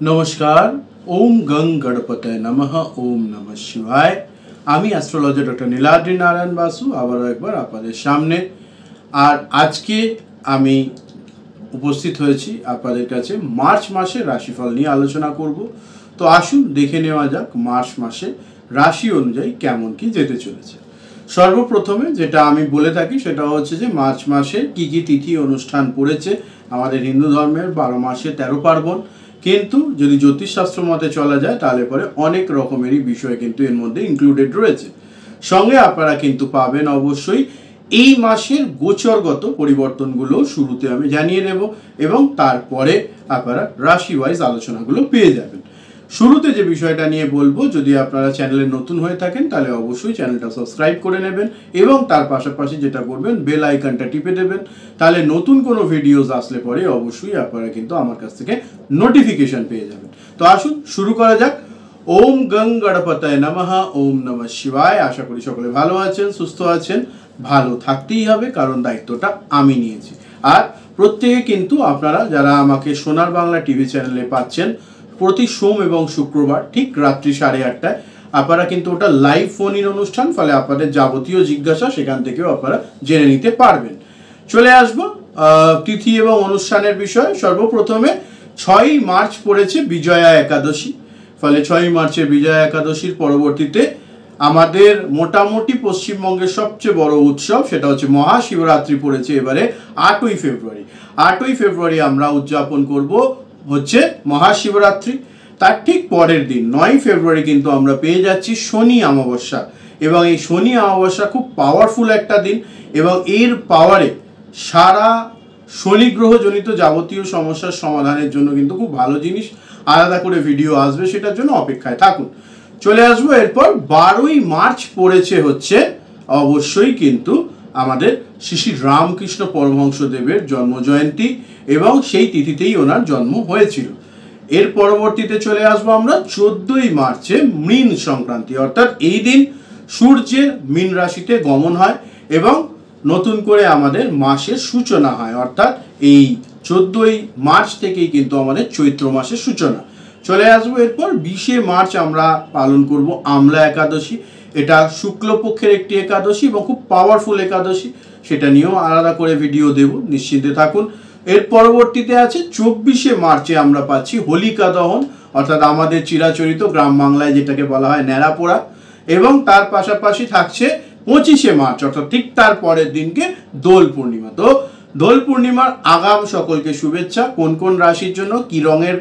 নমস্কার। ওম গং গণপতয়ে নমঃ। ওম নমঃ শিবায়। আমি অ্যাস্ট্রোলজার ডক্টর নীলাদ্রি নারায়ণ বাসু আবারও একবার আপনাদের সামনে। আর আজকে আমি উপস্থিত হয়েছি আপনাদের কাছে মার্চ মাসের রাশিফল নিয়ে আলোচনা করব। তো আসুন দেখে নেওয়া যাক মার্চ মাসে রাশি অনুযায়ী কেমন কি যেতে চলেছে। সর্বপ্রথমে যেটা আমি বলে থাকি সেটা হচ্ছে যে মার্চ মাসে কি কি তিথি অনুষ্ঠান পড়েছে। আমাদের হিন্দু ধর্মের 12 মাসে 13 পার্বণ, কিন্তু যদি জ্যোতিষশাস্ত্র মতে চলা যায় তাহলে পরে অনেক রকমেরই বিষয় কিন্তু এর মধ্যে ইনক্লুডেড রয়েছে। সঙ্গে আপনারা কিন্তু পাবেন অবশ্যই এই মাসের গোচরগত পরিবর্তনগুলো শুরুতে আমি জানিয়ে দেব এবং তারপরে আপনারা রাশি ওয়াইজ আলোচনাগুলো পেয়ে যাবেন। শুরুতে যে বিষয়টা নিয়ে বলবো, যদি আপনারা চ্যানেলে নতুন হয়ে থাকেন তাহলে অবশ্যই চ্যানেলটা সাবস্ক্রাইব করে নেবেন এবং তার পাশাপাশি যেটা করবেন বেল আইকনটা টিপে দেবেন, তাহলে নতুন কোনো ভিডিওস আসলে পরে অবশ্যই আপনারা কিন্তু আমার কাছ থেকে নোটিফিকেশন পেয়ে যাবেন। তো আসুন শুরু করা যাক। ওম গং গণপতয়ে নমঃ। ওম নমঃ শিবায়। আশা করি সকলে ভালো আছেন, সুস্থ আছেন। ভালো থাকতেই হবে, কারণ দায়িত্বটা আমি নিয়েছি। আর প্রত্যেকে কিন্তু আপনারা যারা আমাকে সোনার বাংলা টিভি চ্যানেলে পাচ্ছেন, প্রতি সোম এবং শুক্রবার ঠিক রাত্রি 8:30টায় আপনারা কিন্তু ওটা লাইভ ফোন ইন অনুষ্ঠান, ফলে আপনাদের যাবতীয় জিজ্ঞাসা সেখান থেকেও আপনারা জেনে নিতে পারবেন। চলে আসবো তিথি এবং অনুষ্ঠানের বিষয়ে। সর্বপ্রথমে 6ই মার্চ পড়েছে বিজয়া একাদশী, ফলে 6ই মার্চের বিজয়া একাদশীর পরবর্তীতে আমাদের মোটামুটি পশ্চিমবঙ্গের সবচেয়ে বড় উৎসব সেটা হচ্ছে মহাশিবরাত্রি পড়েছে এবারে 8ই ফেব্রুয়ারি। 8ই ফেব্রুয়ারি আমরা উদযাপন করব হচ্ছে মহাশিবরাত্রি। তার ঠিক পরের দিন 9ই ফেব্রুয়ারি কিন্তু আমরা পেয়ে যাচ্ছি শনি অমাবস্যা, এবং এই শনি অমাবস্যা খুব পাওয়ারফুল একটা দিন এবং এর পাওয়ারে সারা শনি গ্রহ জনিত যাবতীয় সমস্যার সমাধানের জন্য কিন্তু খুব ভালো জিনিস। আলাদা করে ভিডিও আসবে, সেটার জন্য অপেক্ষায় থাকুন। চলে আসবো এরপর 12ই মার্চ পড়েছে হচ্ছে অবশ্যই কিন্তু আমাদের শ্রী শ্রী রামকৃষ্ণ পরমহংসদেবের জন্মজয়ন্তী এবং সেই তিথিতেই ওনার জন্ম হয়েছিল। এর পরবর্তীতে চলে আসবো আমরা 14ই মার্চে মীন সংক্রান্তি, অর্থাৎ এই দিন সূর্যের মীন রাশিতে গমন হয় এবং নতুন করে আমাদের মাসের সূচনা হয়, অর্থাৎ এই 14ই মার্চ থেকেই কিন্তু আমাদের চৈত্র মাসের সূচনা। চলে আসবো এরপর 20শে মার্চ আমরা পালন করব আমলা একাদশী। এটা শুক্লপক্ষের একটি একাদশী এবং খুব পাওয়ারফুল একাদশী, সেটা নিয়েও আলাদা করে ভিডিও দেব, নিশ্চিন্তে থাকুন। এর পরবর্তীতে আছে 24শে মার্চে আমরা পাচ্ছি হোলিকা দহন, অর্থাৎ আমাদের চিরাচরিত গ্রাম বাংলায় যেটাকে বলা হয় ন্যাড়া পোড়া, এবং তার পাশাপাশি থাকছে 25শে মার্চ অর্থাৎ ঠিক তার পরের দিনকে দোল পূর্ণিমা। তো দোল পূর্ণিমার আগাম সকলকে শুভেচ্ছা। কোন কোন রাশির জন্য কি রঙের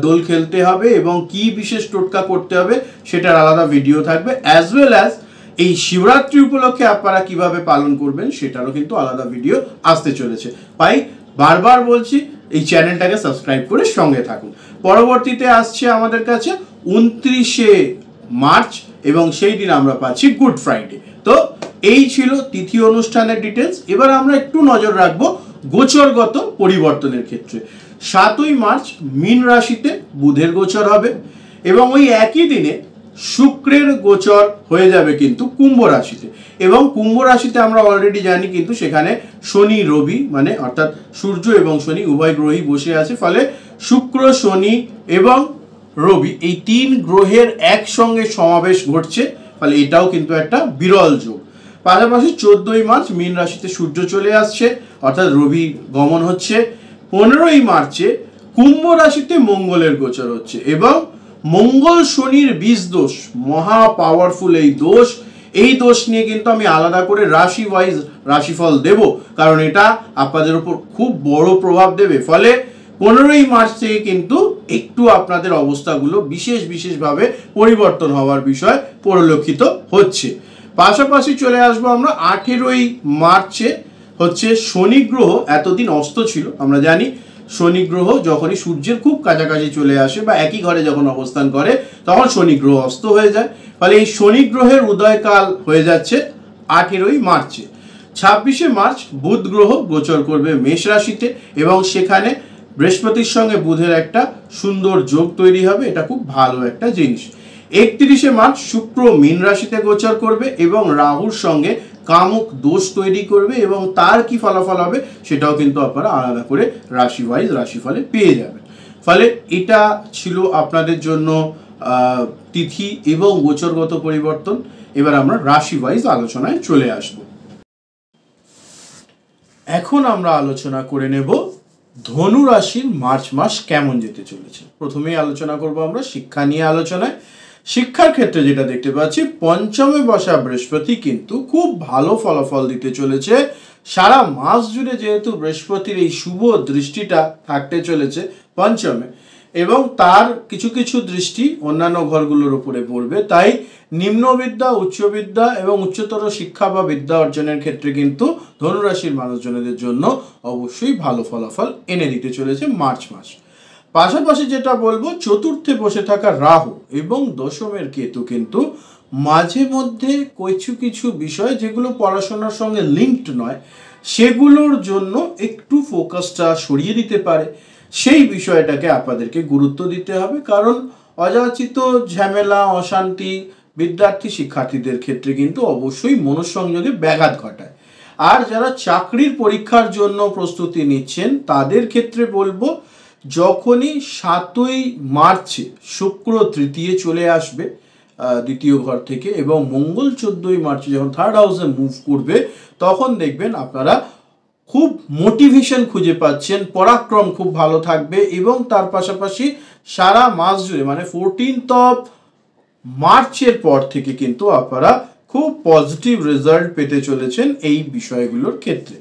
দোল খেলতে হবে এবং কি বিশেষ টোটকা করতে হবে সেটার আলাদা ভিডিও থাকবে, অ্যাজ ওয়েল অ্যাজ এই শিবরাত্রি উপলক্ষে আপনারা কিভাবে পালন করবেন সেটারও কিন্তু আলাদা ভিডিও আসতে চলেছে। তাই বারবার বলছি এই চ্যানেলটাকে সাবস্ক্রাইব করে সঙ্গে থাকুন। পরবর্তীতে আসছে আমাদের কাছে 29শে মার্চ এবং সেই দিন আমরা পাচ্ছি গুড ফ্রাইডে। তো এই ছিল তিথি অনুষ্ঠানের ডিটেলস। এবার আমরা একটু নজর রাখবো গোচরগত পরিবর্তনের ক্ষেত্রে। 7ই মার্চ মীন রাশিতে বুধের গোচর হবে এবং ওই একই দিনে শুক্রের গোচর হয়ে যাবে কিন্তু কুম্ভ রাশিতে, এবং কুম্ভ রাশিতে আমরা অলরেডি জানি কিন্তু সেখানে শনি রবি মানে অর্থাৎ সূর্য এবং শনি উভয় গ্রহই বসে আছে, ফলে শুক্র শনি এবং রবি এই 3 গ্রহের একসঙ্গে সমাবেশ ঘটছে, ফলে এটাও কিন্তু একটা বিরল যোগ। পাশাপাশি 14ই মার্চ মীন রাশিতে সূর্য চলে আসছে, অর্থাৎ রবি গমন হচ্ছে। 15ই মার্চে কুম্ভ রাশিতে মঙ্গলের গোচর হচ্ছে এবং মঙ্গল শনির বীজ দোষ, মহা পাওয়ারফুল এই দোষ নিয়ে কিন্তু আমি আলাদা করে রাশি ওয়াইজ রাশিফল দেব, কারণ এটা আপনাদের উপর খুব বড় প্রভাব দেবে। ফলে 15ই মার্চ থেকে কিন্তু একটু আপনাদের অবস্থাগুলো বিশেষভাবে পরিবর্তন হওয়ার বিষয় পরিলক্ষিত হচ্ছে। পাশাপাশি চলে আসবো আমরা 18ই মার্চে হচ্ছে শনি গ্রহ এতদিন অস্ত ছিল। আমরা জানি শনি গ্রহ যখনই সূর্যের খুব কাছাকাছি চলে আসে বা একই ঘরে যখন অবস্থান করে তখন শনি গ্রহ অস্ত হয়ে যায়, ফলে এই শনি গ্রহের উদয়কাল হয়ে যাচ্ছে 18ই মার্চে। 26শে মার্চ বুধ গ্রহ গোচর করবে মেষ রাশিতে এবং সেখানে বৃহস্পতির সঙ্গে বুধের একটা সুন্দর যোগ তৈরি হবে, এটা খুব ভালো একটা জিনিস। 31শে মার্চ শুক্র মীন রাশিতে গোচর করবে এবং রাহুর সঙ্গে কামক দোষ তৈরি করবে এবং তার কি ফলাফল হবে সেটাও কিন্তু আপনারা আলাদা করে রাশি ওয়াইজ রাশিফলে পেয়ে যাবেন। ফলে এটা ছিল আপনাদের জন্য তিথি এবং গোচরগত পরিবর্তন। এবার আমরা রাশি ওয়াইজ আলোচনায় চলে আসব। এখন আমরা আলোচনা করে নেব ধনু রাশির মার্চ মাস কেমন যেতে চলেছে। প্রথমেই আলোচনা করব আমরা শিক্ষা নিয়ে আলোচনায়। শিক্ষার ক্ষেত্রে যেটা দেখতে পাচ্ছি, পঞ্চমে বসা বৃহস্পতি কিন্তু খুব ভালো ফলাফল দিতে চলেছে সারা মাস জুড়ে, যেহেতু বৃহস্পতির এই শুভ দৃষ্টিটা থাকতে চলেছে পঞ্চমে এবং তার কিছু কিছু দৃষ্টি অন্যান্য ঘরগুলোর উপরে পড়বে, তাই নিম্নবিদ্যা, উচ্চবিদ্যা এবং উচ্চতর শিক্ষা বা বিদ্যা অর্জনের ক্ষেত্রে কিন্তু ধনুরাশির মানুষজনদের জন্য অবশ্যই ভালো ফলাফল এনে দিতে চলেছে মার্চ মাস। পাশাপাশি যেটা বলবো, চতুর্থে বসে থাকা রাহু এবং দশমের কেতু কিন্তু মাঝে মধ্যে কিছু কিছু বিষয় যেগুলো পড়াশোনার সঙ্গে লিঙ্কড নয় সেগুলোর জন্য একটু ফোকাসটা সরিয়ে দিতে পারে। সেই বিষয়টাকে আপনাদেরকে গুরুত্ব দিতে হবে, কারণ অযাচিত ঝামেলা, অশান্তি বিদ্যার্থী শিক্ষার্থীদের ক্ষেত্রে কিন্তু অবশ্যই মনঃসংযোগে ব্যাঘাত ঘটায়। আর যারা চাকরির পরীক্ষার জন্য প্রস্তুতি নিচ্ছেন তাদের ক্ষেত্রে বলবো, যখনই 7ই মার্চে শুক্র তৃতীয় চলে আসবে দ্বিতীয় ঘর থেকে এবং মঙ্গল 14ই মার্চে যখন থার্ড হাউসে মুভ করবে, তখন দেখবেন আপনারা খুব মোটিভেশন খুঁজে পাচ্ছেন, পরাক্রম খুব ভালো থাকবে এবং তার পাশাপাশি সারা মাস জুড়ে মানে 14 মার্চের পর থেকে কিন্তু আপনারা খুব পজিটিভ রেজাল্ট পেতে চলেছেন এই বিষয়গুলোর ক্ষেত্রে।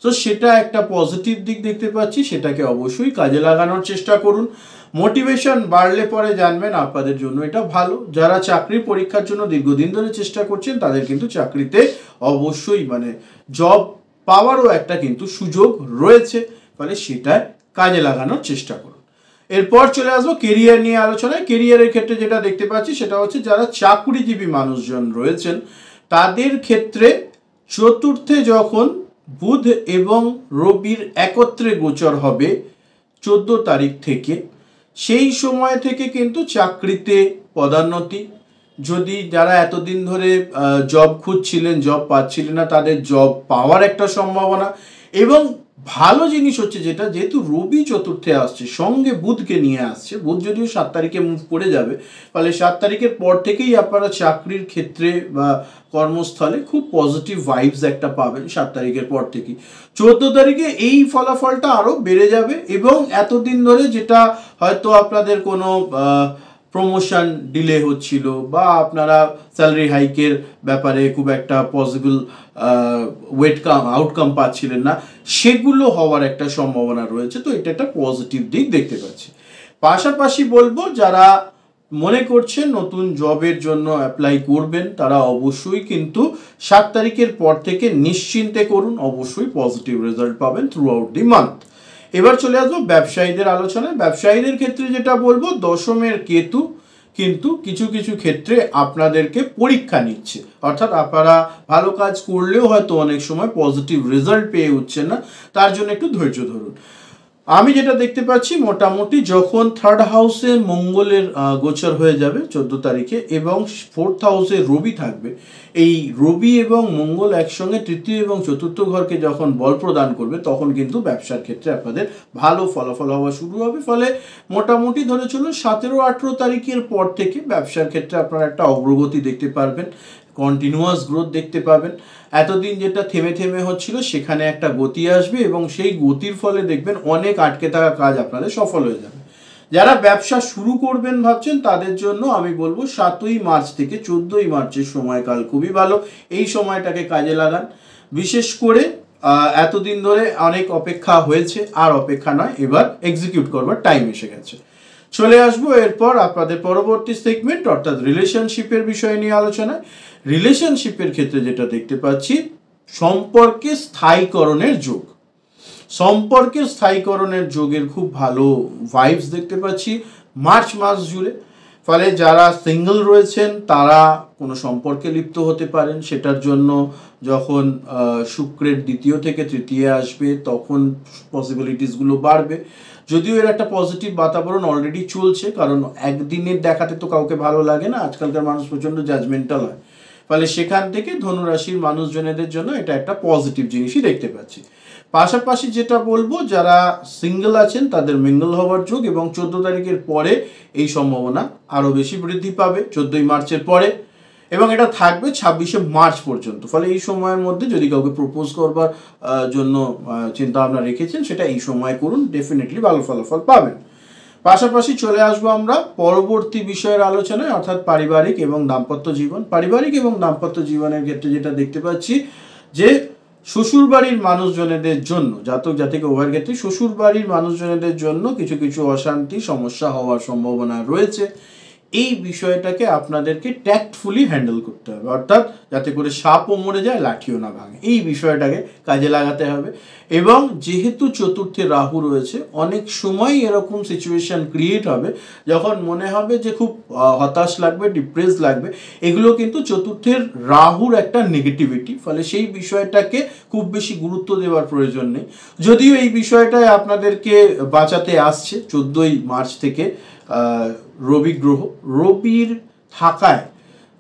তো সেটা একটা পজিটিভ দিক দেখতে পাচ্ছি, সেটাকে অবশ্যই কাজে লাগানোর চেষ্টা করুন। মোটিভেশন বাড়লে পরে জানবেন আপনাদের জন্য এটা ভালো। যারা চাকরির পরীক্ষার জন্য দীর্ঘদিন ধরে চেষ্টা করছেন তাদের কিন্তু চাকরিতে অবশ্যই মানে জব পাওয়ারও একটা কিন্তু সুযোগ রয়েছে, ফলে সেটা কাজে লাগানোর চেষ্টা করুন। এরপর চলে আসবো কেরিয়ার নিয়ে আলোচনায়। কেরিয়ারের ক্ষেত্রে যেটা দেখতে পাচ্ছি সেটা হচ্ছে যারা চাকুরিজীবী মানুষজন রয়েছেন তাদের ক্ষেত্রে চতুর্থে যখন বুধ এবং রবির একত্রে গোচর হবে 14 তারিখ থেকে, সেই সময় থেকে কিন্তু চাকরিতে পদোন্নতি, যদি যারা এতদিন ধরে জব খুঁজছিলেন, জব পাচ্ছিলেন না, তাদের জব পাওয়ার একটা সম্ভাবনা। এবং ভালো জিনিস হচ্ছে যেটা, যেহেতু রবি চতুর্থে আসছে সঙ্গে বুধকে নিয়ে আসছে, বুধ যদিও 7 তারিখে মুভ করে যাবে, ফলে 7 তারিখের পর থেকেই আপনারা চাকরির ক্ষেত্রে বা কর্মস্থলে খুব পজিটিভ ভাইবস একটা পাবেন 7 তারিখের পর থেকেই। 14 তারিখে এই ফলাফলটা আরও বেড়ে যাবে এবং এতদিন ধরে যেটা হয়তো আপনাদের কোনো প্রমোশন ডিলে হচ্ছিল বা আপনারা স্যালারি হাইকের ব্যাপারে খুব একটা পসিবল আউটকাম পাচ্ছিলেন না, সেগুলো হওয়ার একটা সম্ভাবনা রয়েছে। তো এটা একটা পজিটিভ দিক দেখতে পাচ্ছি। পাশাপাশি বলবো, যারা মনে করছেন নতুন জবের জন্য অ্যাপ্লাই করবেন তারা অবশ্যই কিন্তু 7 তারিখের পর থেকে নিশ্চিন্তে করুন, অবশ্যই পজিটিভ রেজাল্ট পাবেন থ্রু আউট দি মান্থ। এবার চলে আসবো ব্যবসায়ীদের আলোচনায়। ব্যবসায়ীদের ক্ষেত্রে যেটা বলবো, দশমের কেতু কিন্তু কিছু কিছু ক্ষেত্রে আপনাদেরকে পরীক্ষা নিচ্ছে, অর্থাৎ আপনারা ভালো কাজ করলেও হয়তো অনেক সময় পজিটিভ রেজাল্ট পেয়ে উঠছেন না, তার জন্য একটু ধৈর্য ধরুন। আমি যেটা দেখতে পাচ্ছি, মোটামুটি যখন থার্ড হাউসে মঙ্গলের গোচর হয়ে যাবে 14 তারিখে এবং 4th হাউসে রবি থাকবে, এই রবি এবং মঙ্গল একসঙ্গে তৃতীয় এবং চতুর্থ ঘরকে যখন বল প্রদান করবে, তখন কিন্তু ব্যবসার ক্ষেত্রে আপনাদের ভালো ফলাফল হওয়া শুরু হবে। ফলে মোটামুটি ধরে চলুন 17-18 তারিখের পর থেকে ব্যবসার ক্ষেত্রে আপনারা একটা অগ্রগতি দেখতে পারবেন, কন্টিনিউয়াস গ্রোথ দেখতে পাবেন। এতদিন যেটা থেমে থেমে হচ্ছিল সেখানে একটা গতি আসবে এবং সেই গতির ফলে দেখবেন অনেক আটকে থাকা কাজ আপনাদের সফল হয়ে যাবে। যারা ব্যবসা শুরু করবেন ভাবছেন তাদের জন্য আমি বলবো 7ই মার্চ থেকে 14ই মার্চের সময়কাল খুবই ভালো, এই সময়টাকে কাজে লাগান। বিশেষ করে এতদিন ধরে অনেক অপেক্ষা হয়েছে, আর অপেক্ষা নয়, এবার এক্সিকিউট করবার টাইম এসে গেছে। চলে আসবো এরপর আপনাদের পরবর্তী সেগমেন্ট, অর্থাৎ রিলেশনশিপের বিষয় নিয়ে আলোচনায়। রিলেশনশিপের ক্ষেত্রে যেটা দেখতে পাচ্ছি, সম্পর্কে স্থায়ীকরণের যোগ, সম্পর্কের স্থায়ীকরণের যোগের খুব ভালো ভাইবস দেখতে পাচ্ছি মার্চ মাস জুড়ে। ফলে যারা সিঙ্গেল রয়েছেন তারা কোনো সম্পর্কে লিপ্ত হতে পারেন, সেটার জন্য যখন শুক্রের দ্বিতীয় থেকে তৃতীয় আসবে তখন পসিবিলিটিসগুলো বাড়বে। যদিও এর একটা পজিটিভ বাতাবরণ অলরেডি চলছে, কারণ একদিনের দেখাতে তো কাউকে ভালো লাগে না, আজকালকার মানুষ প্রচণ্ড জাজমেন্টাল হয়, ফলে সেখান থেকে ধনুরাশির মানুষজনেদের জন্য এটা একটা পজিটিভ জিনিসই দেখতে পাচ্ছি। পাশাপাশি যেটা বলবো, যারা সিঙ্গেল আছেন তাদের মিঙ্গল হওয়ার যোগ, এবং 14 তারিখের পরে এই সম্ভাবনা আরও বেশি বৃদ্ধি পাবে, 14ই মার্চের পরে, এবং এটা থাকবে 26শে মার্চ পর্যন্ত। ফলে এই সময়ের মধ্যে যদি কাউকে প্রপোজ করবার জন্য চিন্তা ভাবনা রেখেছেন, সেটা এই সময় করুন, ডেফিনেটলি ভালো ফলাফল পাবেন। পাশাপাশি চলে আসবো আমরা পরবর্তী বিষয়ের আলোচনায়, অর্থাৎ পারিবারিক এবং দাম্পত্য জীবন। পারিবারিক এবং দাম্পত্য জীবনের ক্ষেত্রে যেটা দেখতে পাচ্ছি যে শ্বশুরবাড়ির মানুষজনেদের জন্য, জাতক জাতিকা উভয়ের ক্ষেত্রে শ্বশুরবাড়ির মানুষজনেদের জন্য কিছু কিছু অশান্তি সমস্যা হওয়ার সম্ভাবনা রয়েছে। এই বিষয়টাকে আপনাদেরকে ট্যাক্টফুলি হ্যান্ডেল করতে হবে, অর্থাৎ যাতে করে সাপও মরে যায় লাঠিও না ভাঙে, এই বিষয়টাকে কাজে লাগাতে হবে। এবং যেহেতু চতুর্থে রাহু রয়েছে, অনেক সময় এরকম সিচুয়েশন ক্রিয়েট হবে যখন মনে হবে যে খুব হতাশ লাগবে, ডিপ্রেস লাগবে। এগুলো কিন্তু চতুর্থের রাহুর একটা নেগেটিভিটি, ফলে সেই বিষয়টাকে খুব বেশি গুরুত্ব দেওয়ার প্রয়োজন নেই। যদিও এই বিষয়টায় আপনাদেরকে বাঁচাতে আসছে 14ই মার্চ থেকে রবি গ্রহ। রবির থাকায়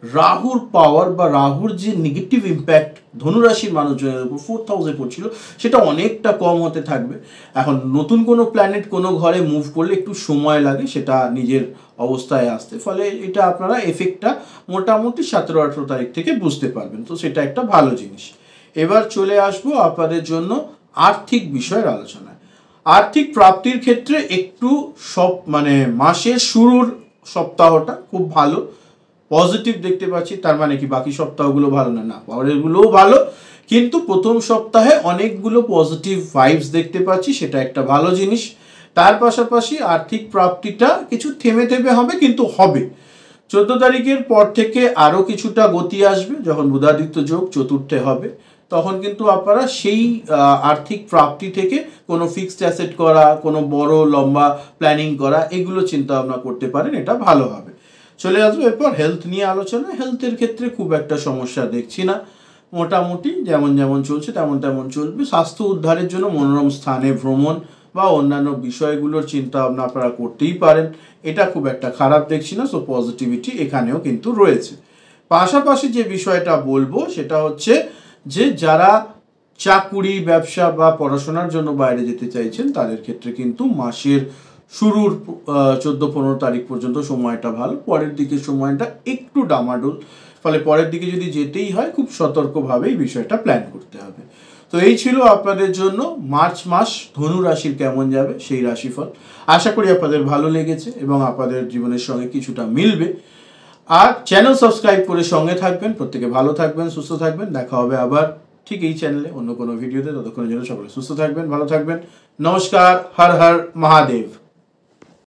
রাহুর পাওয়ার বা রাহুর যে নেগেটিভ ইম্প্যাক্ট ধনুরাশির মানুষজনের উপর 4th হাউসে পড়ছিল, সেটা অনেকটা কম হতে থাকবে। এখন নতুন কোনো প্ল্যানেট কোনো ঘরে মুভ করলে একটু সময় লাগে সেটা নিজের অবস্থায় আসতে, ফলে এটা আপনারা এফেক্টটা মোটামুটি 17-18 তারিখ থেকে বুঝতে পারবেন, তো সেটা একটা ভালো জিনিস। এবার চলে আসবো আপনাদের জন্য আর্থিক বিষয়ের আলোচনায়। আর্থিক প্রাপ্তির ক্ষেত্রে একটু মাসের শুরুর সপ্তাহটা খুব ভালো, পজিটিভ দেখতে পাচ্ছি। তার মানে কি বাকি সপ্তাহগুলো ভালো না? না, পরেরগুলোও ভালো, কিন্তু প্রথম সপ্তাহে অনেকগুলো পজিটিভ ভাইবস দেখতে পাচ্ছি, সেটা একটা ভালো জিনিস। তার পাশাপাশি আর্থিক প্রাপ্তিটা কিছু থেমে থেমে হবে, কিন্তু হবে। 14 তারিখের পর থেকে আরও কিছুটা গতি আসবে, যখন বুধাদিত্য যোগ চতুর্থে হবে, তখন কিন্তু আপনারা সেই আর্থিক প্রাপ্তি থেকে কোনো ফিক্সড অ্যাসেট করা, কোনো বড় লম্বা প্ল্যানিং করা, এগুলো চিন্তা ভাবনা করতে পারেন, এটা ভালো হবে। চলে আসবো এরপর হেলথ নিয়ে আলোচনা। হেলথের ক্ষেত্রে খুব একটা সমস্যা দেখছি না, মোটামুটি যেমন যেমন চলছে তেমন তেমন চলবে। স্বাস্থ্য উদ্ধারের জন্য মনোরম স্থানে ভ্রমণ বা অন্যান্য বিষয়গুলোর চিন্তা ভাবনা আপনারা করতেই পারেন, এটা খুব একটা খারাপ দেখছি না। সো পজিটিভিটি এখানেও কিন্তু রয়েছে। পাশাপাশি যে বিষয়টা বলবো সেটা হচ্ছে যে যারা চাকুরি, ব্যবসা বা পড়াশোনার জন্য বাইরে যেতে চাইছেন, তাদের ক্ষেত্রে কিন্তু মাসের শুরুর 14-15 তারিখ পর্যন্ত সময়টা ভালো, পরের দিকে সময়টা একটু ডামাডোল। ফলে পরের দিকে যদি যেতেই হয়, খুব সতর্কভাবেই বিষয়টা প্ল্যান করতে হবে। তো এই ছিল আপনাদের জন্য মার্চ মাস ধনু রাশির কেমন যাবে সেই রাশিফল। আশা করি আপনাদের ভালো লেগেছে এবং আপনাদের জীবনের সঙ্গে কিছুটা মিলবে। আর চ্যানেল সাবস্ক্রাইব করে সঙ্গে থাকবেন। প্রত্যেকে ভালো থাকবেন, সুস্থ থাকবেন। দেখা হবে আবার ঠিক এই চ্যানেলে অন্য কোনো ভিডিওতে। ততক্ষণের জন্য সকলে সুস্থ থাকবেন, ভালো থাকবেন। নমস্কার। হর হর মহাদেব।